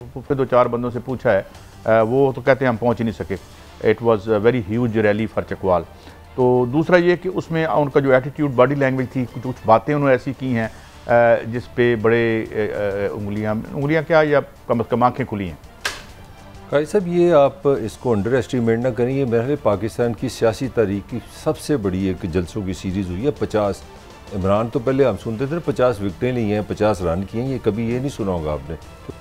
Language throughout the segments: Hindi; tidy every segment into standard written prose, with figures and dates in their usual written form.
फिर दो चार बंदों से पूछा है, वो तो कहते हैं हम पहुंच ही नहीं सके। It was very huge rally for Chakwal. तो दूसरा ये कि उसमें उनका जो एटीट्यूड, बॉडी लैंग्वेज थी, कुछ बातें उन्होंने ऐसी की हैं जिस पे बड़े उंगलियां क्या या कम से कम आँखें खुली हैं। काजी साहब, ये आप इसको अंडर एस्टिमेट ना करें। ये मेरे पाकिस्तान की सियासी तारीख की सबसे बड़ी एक जलसों की सीरीज़ हुई है। 50 इमरान तो पहले हम सुनते थे 50 विकटें ली हैं, 50 रन किए हैं, ये कभी ये नहीं सुना होगा आपने।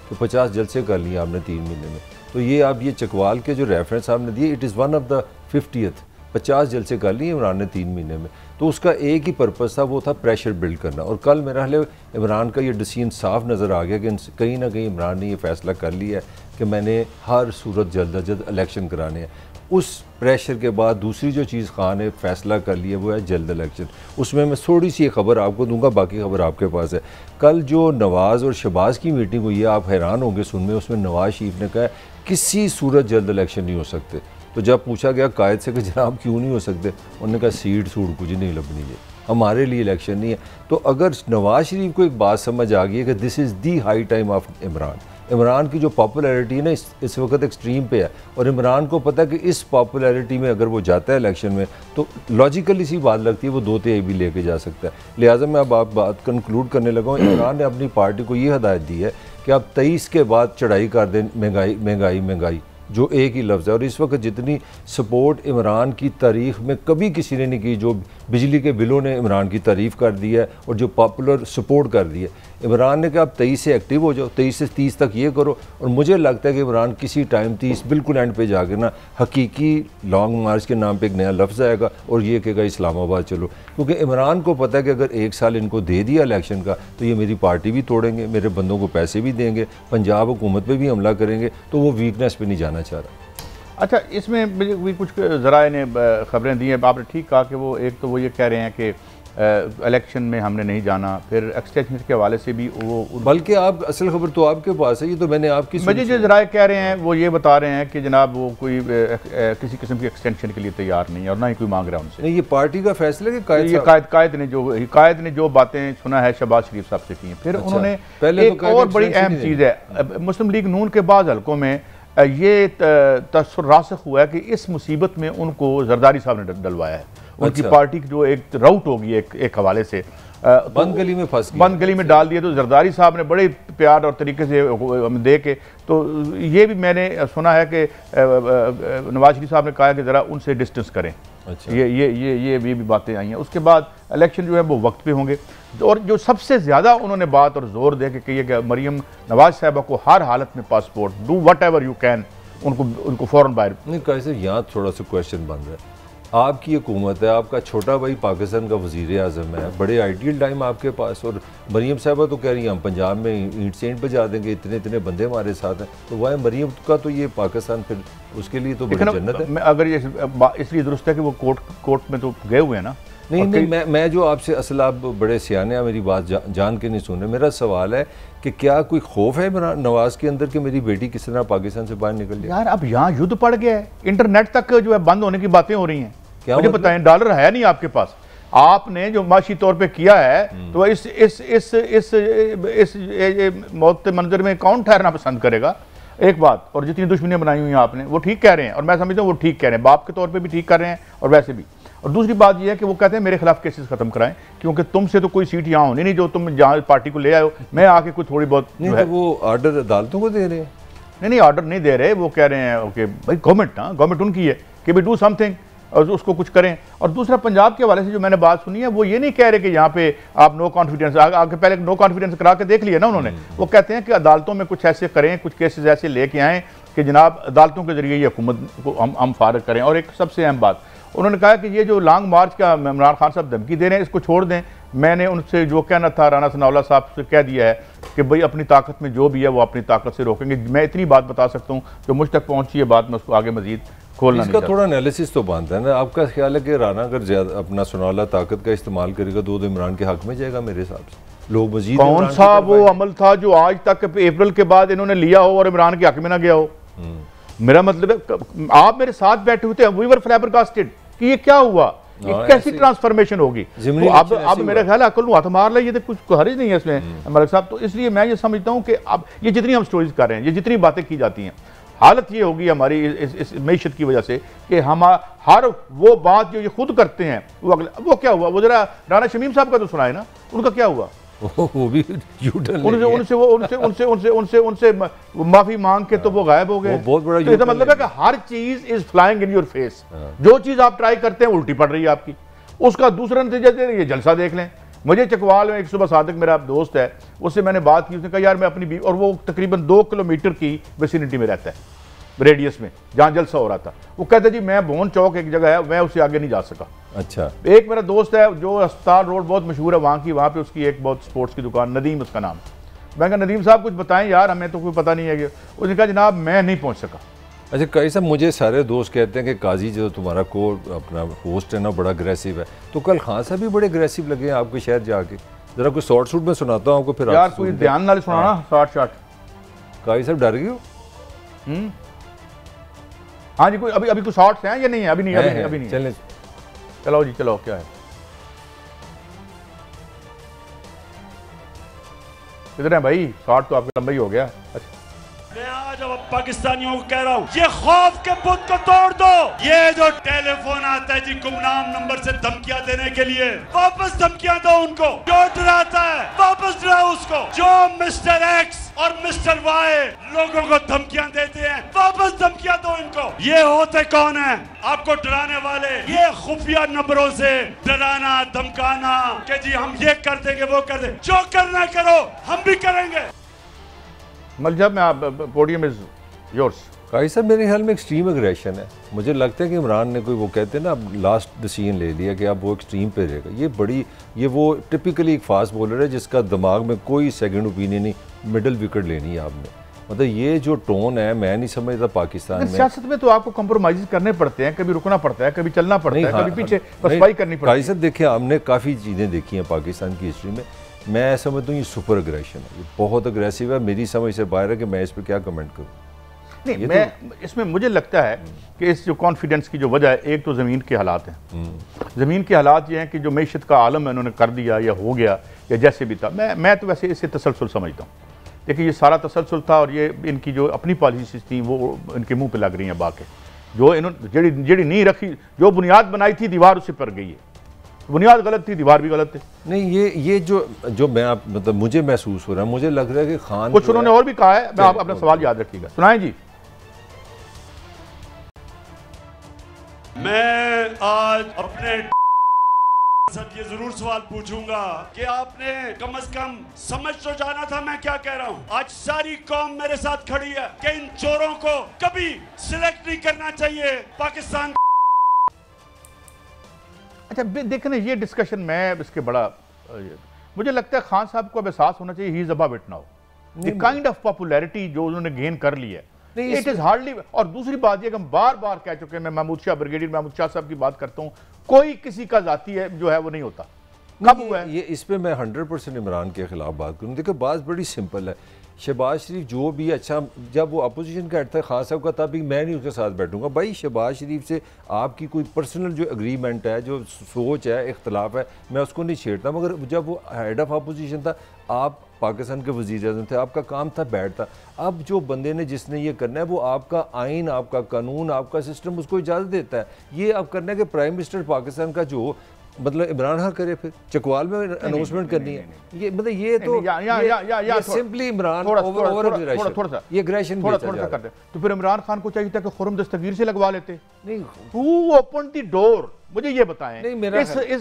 तो 50 जलसे कर लिए आपने 3 महीने में। तो ये आप ये चकवाल के जो रेफरेंस आपने दिए, it is one of the 50th। 50 जलसे कर लिए इमरान ने 3 महीने में। तो उसका एक ही पर्पज़ था, वो था प्रेशर बिल्ड करना। और कल मेरा ख्याल इमरान का ये डिसीजन साफ नज़र आ गया कि कहीं ना कहीं इमरान ने ये फैसला कर लिया है कि मैंने हर सूरत जल्द अज जल्द इलेक्शन कराने हैं। उस प्रेशर के बाद दूसरी जो चीज़ खान ने फैसला कर लिया वो है जल्द इलेक्शन। उसमें मैं थोड़ी सी खबर आपको दूंगा, बाकी खबर आपके पास है। कल जो नवाज़ और शहबाज की मीटिंग हुई है, आप हैरान होंगे सुन में, उसमें नवाज़ शरीफ ने कहा किसी सूरत जल्द इलेक्शन नहीं हो सकते। तो जब पूछा गया कायद से कि जनाब क्यों नहीं हो सकते, उन्होंने कहा सीट सूट कुछ नहीं लबनी है, हमारे लिए इलेक्शन नहीं है। तो अगर नवाज़ शरीफ को एक बात समझ आ गई है कि this is the high time of Imran. Imran की जो पॉपुलैरिटी है ना इस वक्त एक्सट्रीम पे है, और इमरान को पता है कि इस पॉपुलैरिटी में अगर वो जाता है इलेक्शन में तो लॉजिकली सी बात लगती है वो 2-3 भी लेके जा सकता है। लिहाजा मैं अब आप बात कंक्लूड करने लगा हूँ। इमरान ने अपनी पार्टी को ये हदायत दी है कि आप 23 के बाद चढ़ाई कर दें, महंगाई महंगाई महंगाई, जो एक ही लफ्ज़ है। और इस वक्त जितनी सपोर्ट इमरान की तारीख़ में कभी किसी ने नहीं की, जो बिजली के बिलों ने इमरान की तारीफ़ कर दी है और जो पॉपुलर सपोर्ट कर दी है। इमरान ने कहा आप 23 से एक्टिव हो जाओ, 23 से 30 तक ये करो। और मुझे लगता है कि इमरान किसी टाइम 30 बिल्कुल एंड पे जाकर ना हकीकी लॉन्ग मार्च के नाम पे एक नया लफ्ज़ आएगा और ये कहेगा इस्लामाबाद चलो। क्योंकि इमरान को पता है कि अगर 1 साल इनको दे दिया इलेक्शन का तो ये मेरी पार्टी भी तोड़ेंगे, मेरे बंदों को पैसे भी देंगे, पंजाब हुकूमत पर भी हमला करेंगे। तो वो वीकनेस पर नहीं जाना चाह रहा। अच्छा, इसमें भी कुछ ज़राए ने खबरें दी हैं। आपने ठीक कहा कि वो एक तो वो ये कह रहे हैं कि इलेक्शन में हमने नहीं जाना, फिर एक्सटेंशन के हवाले से भी वो, बल्कि आप असल खबर तो आपके पास है, ये तो मैंने आपकी मुझे जो ज़राए कह रहे हैं वो ये बता रहे हैं कि जनाब वो कोई किसी किस्म की एक्सटेंशन के लिए तैयार नहीं है और ना ही कोई मांग रहा है उनसे। नहीं, ये पार्टी का फैसला है कि कायद ने जो बातें सुना है शहबाज शरीफ साहब से की हैं। फिर उन्होंने पहले एक और बड़ी अहम चीज़ है, मुस्लिम लीग नून के बाद हल्कों में ये तसव्वुर रासिख हुआ है कि इस मुसीबत में उनको जरदारी साहब ने डलवाया है। उनकी पार्टी की जो एक राउट होगी एक हवाले से बंद गली में फंस, बंद गली में डाल दिया। तो जरदारी साहब ने बड़े प्यार और तरीके से दे के, तो ये भी मैंने सुना है कि नवाज शरीफ साहब ने कहा कि ज़रा उनसे डिस्टेंस करें। अच्छा। ये भी बातें आई हैं। उसके बाद इलेक्शन जो है वो वक्त पे होंगे। और जो सबसे ज़्यादा उन्होंने बात और ज़ोर दे के कही है कि मरीम नवाज साहबा को हर हालत में passport, do what ever you can, उनको फ़ौरन बाहर। नहीं, कैसे यहाँ थोड़ा सा क्वेश्चन बन रहा है। आपकी हुकूमत है, आपका छोटा भाई पाकिस्तान का वज़ीर आज़म है, बड़े आइडियल टाइम आपके पास, और मरीम साहबा तो कह रही हैं हम पंजाब में ईंट से ईंट बजा देंगे, इतने इतने बंदे हमारे साथ हैं। तो वह मरीम का तो ये पाकिस्तान फिर उसके लिए तो बड़ी जन्नत है। अगर ये इसलिए दुरुस्त है कि वो कोर्ट में तो गए हुए हैं ना। नहीं, मैं जो आपसे असल, आप बड़े सियाने मेरी बात जान के नहीं सुन रहे। मेरा सवाल है कि क्या कोई खौफ है नवाज के अंदर कि मेरी बेटी किस तरह पाकिस्तान से बाहर निकल जाए? यार अब यहाँ युद्ध पड़ गया है, इंटरनेट तक जो है बंद होने की बातें हो रही हैं। क्या मुझे बताएं, डॉलर है नहीं आपके पास, आपने जो माशी तौर पे किया है, तो इस मौत मंजर में कौन ठहरना पसंद करेगा? एक बात, और जितनी दुश्मनियां बनाई हुई हैं आपने, वो ठीक कह रहे हैं, और मैं समझता हूँ वो ठीक कह रहे हैं, बाप के तौर पे भी ठीक कर रहे हैं और वैसे भी। और दूसरी बात यह है कि वो कहते हैं मेरे खिलाफ केसेस खत्म कराएं, क्योंकि तुमसे तो कोई सीट यहाँ होनी नहीं जो तुम जहाँ पार्टी को ले आए हो। मैं आके कुछ थोड़ी बहुत नहीं, तो वो ऑर्डर अदालतों को दे रहे हैं। नहीं, ऑर्डर नहीं दे रहे, वो कह रहे हैं ओके भाई, गवर्नमेंट उनकी है कि भाई डू समथिंग और उसको कुछ करें। और दूसरा, पंजाब के हवाले से जो मैंने बात सुनी है, वो ये नहीं कह रहे कि यहाँ पे आप नो कॉन्फिडेंस, आगे पहले नो कॉन्फिडेंस करा के देख लिया ना उन्होंने। वो कहते हैं कि अदालतों में कुछ ऐसे करें, कुछ केसेस ऐसे लेके आएँ कि जनाब अदालतों के जरिए ये हुकूमत को हम फारग करें। और एक सबसे अहम बात उन्होंने कहा कि ये जो लॉन्ग मार्च का इमरान खान साहब धमकी दे रहे हैं, इसको छोड़ दें। मैंने उनसे जो कहना था राना सनाउल्लाह साहब से कह दिया है कि भाई अपनी ताकत में जो भी है वो अपनी ताकत से रोकेंगे। मैं इतनी बात बता सकता हूँ, जो मुझ तक पहुँची है बात, मैं उसको आगे मजीद खोलना नहीं इसका थोड़ा एनालिसिस तो बनता है ना। आपका ख्याल है कि राना अगर ज्यादा अपना सनाउल्लाह ताकत का इस्तेमाल करेगा तो इमरान के हक में जाएगा? मेरे हिसाब से लोग मजीद कौन सा वो अमल था जो आज तक अप्रैल के बाद इन्होंने लिया हो और इमरान के हक में ना गया हो? मेरा मतलब है, आप मेरे साथ बैठे हुए थे, वी वर फ्लैबरकास्टेड कि ये क्या हुआ। कैसी ट्रांसफॉर्मेशन होगी? तो अब मेरा ख्याल है अकल हाथ मार ले, ये तो कुछ हर्ज नहीं है इसमें मलिक साहब। तो इसलिए मैं ये समझता हूँ कि अब ये जितनी हम स्टोरीज कर रहे हैं, ये जितनी बातें की जाती हैं, हालत ये होगी हमारी इस मैशत की वजह से कि हम हर वो बात जो ये खुद करते हैं वो क्या हुआ? वो जरा राना शमीम साहब का तो सुनाए ना, उनका क्या हुआ? वो भी उनसे माफी मांग के तो वो गायब हो गए। बहुत बड़ा तो मतलब है कि हर चीज is flying in your face. जो चीज आप ट्राई करते हैं उल्टी पड़ रही है आपकी, उसका दूसरा नतीजा ये जलसा देख लें। मुझे चकवाल में एक सुबह सादिक मेरा दोस्त है, उससे मैंने बात की, उसने कहा यार मैं अपनी बीवी, और वो तकरीबन 2 किलोमीटर की विसिनिटी में रहता है, रेडियस में, जहाँ जलसा हो रहा था। वो कहता जी मैं भोन चौक एक जगह है, मैं उससे आगे नहीं जा सका। अच्छा। एक मेरा दोस्त है जो अस्पताल रोड बहुत मशहूर है वहाँ पे उसकी एक बहुत स्पोर्ट्स की दुकान, नदीम उसका नाम। मैं कहा नदीम साहब कुछ बताएं यार, हमें तो कोई पता नहीं है कि। उसने कहा जनाब मैं नहीं पहुँच सका। अच्छा कई साहब, मुझे सारे दोस्त कहते हैं कि काजी जो तुम्हारा अपना होस्ट है ना बड़ा अग्रेसिव है, तो कल खान साहब भी बड़े अग्रेसिव लगे हैं आपके शहर जाके। जरा कोई शॉर्ट शूट में सुनाता हूँ आपको, फिर यार कोई ध्यान नाल सुनाना शॉर्ट। काजी साहब डर गए हो? हाँ जी, कोई अभी कुछ शॉर्ट्स हैं या नहीं है? अभी नहीं। चलें, चलो जी, चलो क्या है, किधर है भाई? शॉर्ट तो आपका लंबा ही हो गया। अच्छा, मैं आज अब पाकिस्तानियों को कह रहा हूँ, ये खौफ के बुत को तोड़ दो। ये जो टेलीफोन आता है जी गुमनाम नंबर से धमकियां देने के लिए, वापस धमकियां दो उनको। जो डराता है वापस डराओ उसको। जो मिस्टर एक्स और मिस्टर वाई लोगों को धमकियां देते हैं, वापस धमकियां दो इनको। ये होते कौन है आपको डराने वाले? ये खुफिया नंबरों से डराना धमकाना कि जी हम ये कर देंगे वो कर देंगे। जो करना करो, हम भी करेंगे। मलजब में आप पोडियम इज योर्स। काजी साहब मेरे ख्याल में एक्सट्रीम एग्रेशन है। मुझे लगता है कि इमरान ने कोई, वो कहते हैं ना, अब लास्ट डिसीजन ले लिया कि अब वो एक्सट्रीम पे रहेगा। ये वो टिपिकली एक फास्ट बॉलर है जिसका दिमाग में कोई सेकंड ओपिनियन नहीं, मिडल विकेट लेनी है आपने। मतलब ये जो टोन है मैं नहीं समझता पाकिस्तान में। सियासत में तो आपको कंप्रोमाइज करने पड़ते हैं, कभी रुकना पड़ता है, कभी चलना पड़ता है, कभी पीछे पसपाई करनी पड़ती है। काजी साहब देखिए, हमने काफ़ी चीज़ें देखी हैं पाकिस्तान की हिस्ट्री में। मैं समझता हूँ ये सुपर अग्रेशन है, ये बहुत अग्रेसिव है। मेरी समझ से बाहर है कि मैं इस पर क्या कमेंट करूँ। नहीं, मैं इसमें मुझे लगता है कि इस जो कॉन्फिडेंस की जो वजह है, एक तो ज़मीन के हालात हैं। ज़मीन के हालात ये हैं कि जो मैशत का आलम है उन्होंने कर दिया या हो गया या जैसे भी था। मैं तो वैसे इसे तसलसल समझता हूँ। देखिए ये सारा तसलसल था और ये इनकी जो अपनी पॉलिसीज थी वो इनके मुँह पर लग रही हैं। बाकी जो इन्होंने जड़ी नींव रखी, जो बुनियाद बनाई थी, दीवार उससे पर गई है। बुनियाद गलत थी, दीवार भी गलत थी। नहीं, ये जो मैं मतलब मुझे महसूस हो रहा है, मुझे लग रहा है कि खान कुछ उन्होंने और भी कहा है। मैं आप अपना सवाल याद रखिएगा, सुनाएं जी। मैं आज अपने ये जरूर सवाल पूछूंगा कि आपने कम से कम समझ तो जाना था मैं क्या कह रहा हूं। आज सारी कौम मेरे साथ खड़ी है कि इन चोरों को कभी सिलेक्ट नहीं करना चाहिए पाकिस्तान। अच्छा देखें ना, ये डिस्कशन में इसके बड़ा मुझे लगता है खान साहब को अब एहसास होना चाहिए, he is above it now. The kind of popularity जो उन्होंने गेन कर ली है, इट इज हार्डली। और दूसरी बात ये कि हम बार बार कह चुके हैं, मैं महमूद शाह, ब्रिगेडियर महमूद शाह साहब की बात करता हूँ, कोई किसी का जाती है जो है वो नहीं होता। कब हुआ है ये? इस पे मैं 100% इमरान के खिलाफ बात करूँ। देखो बात बड़ी सिंपल है। शहबाज शरीफ जो भी, अच्छा जब वो अपोजिशन का हेड था खान साहब का, तब भी मैं नहीं उसके साथ बैठूंगा। भाई शहबाज शरीफ से आपकी कोई पर्सनल जो एग्रीमेंट है, जो सोच है, इख्तलाफ है, मैं उसको नहीं छेड़ता। मगर जब वो हेड ऑफ अपोजिशन था, आप पाकिस्तान के वज़ीर आज़म थे, आपका काम था बैठता। अब जो बंदे ने जिसने ये करना है वो आपका आइन, आपका कानून, आपका सिस्टम उसको इजाज़त देता है। ये अब करना है कि प्राइम मिनिस्टर पाकिस्तान का जो मतलब इमरान खान करे, फिर चकवाल में अनाउंसमेंट करनी है। ये मतलब ये तो सिंपली इमरान थोड़ा सा ये एग्रेशन थोड़ा कर दे। तो फिर इमरान खान को चाहिए था कि खुर्रम दस्तगीर से लगवा लेते। नहीं, हु ओपन द डोर? मुझे ये बताएं,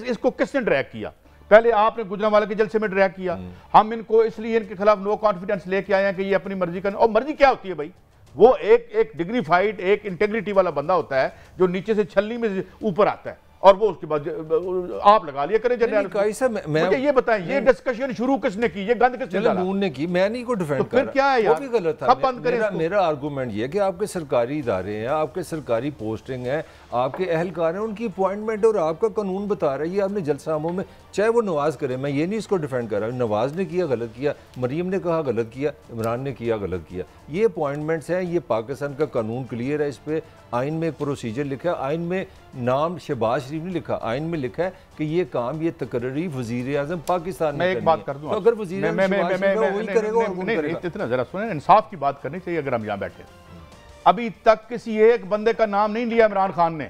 इसको किसने ड्रैग किया? पहले आपने गुजरांवाला के जलसे में ड्रैग किया। हम इनको इसलिए इनके खिलाफ नो कॉन्फिडेंस लेके आए हैं कि ये अपनी मर्जी कर। और मर्जी क्या होती है भाई? वो एक डिग्निफाइड, एक इंटेग्रिटी वाला बंदा होता है जो नीचे से छलनी में ऊपर आता है, और वो उसके बाद आप लगा लिया करें जनरल। मुझे ये बताएं, ये डिस्कशन शुरू किसने की? ये गंद किसने डाला? नून ने की, मैं नहीं को डिफेंड कर रहा। तो फिर क्या है यार? वो भी गलत था। बंद करें। मेरा आर्गूमेंट ये है कि आपके सरकारी इदारे हैं, आपके सरकारी पोस्टिंग है, आपके अहलकार हैं, उनकी अपॉइंटमेंट और आपका कानून बता रहा है। ये आपने जलसामों में, चाहे वो नवाज करे, मैं ये नहीं इसको डिफेंड कर रहा। नवाज ने किया गलत किया, मरीम ने कहा गलत किया, इमरान ने किया गलत किया। ये अपॉइंटमेंट्स हैं, ये पाकिस्तान का कानून क्लियर है, इस पर आइन में प्रोसीजर लिखा है। आइन में नाम शहबाज शरीफ ने लिखा, आइन में लिखा है कि ये काम ये तकर्री वजीर आजम पाकिस्तान मैं एक बात कर दूं, तो अगर वजीर आजम वही करेगा, इतना जरा सुने, इंसाफ की बात करनी चाहिए। अगर हम यहाँ बैठे, अभी तक किसी एक बंदे का नाम नहीं लिया इमरान खान ने,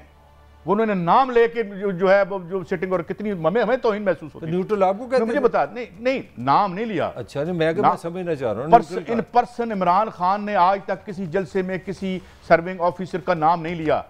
उन्होंने नाम लेके जो है वो जो सिटिंग, और कितनी हमें तौहीन महसूस होती है। न्यूट्रल आपको कहते हैं, मुझे बता, नहीं नाम नहीं लिया। अच्छा नहीं, मैं समझना चाह रहा हूँ, इन पर्सन इमरान खान ने आज तक किसी जलसे में किसी सर्विंग ऑफिसर का नाम नहीं लिया।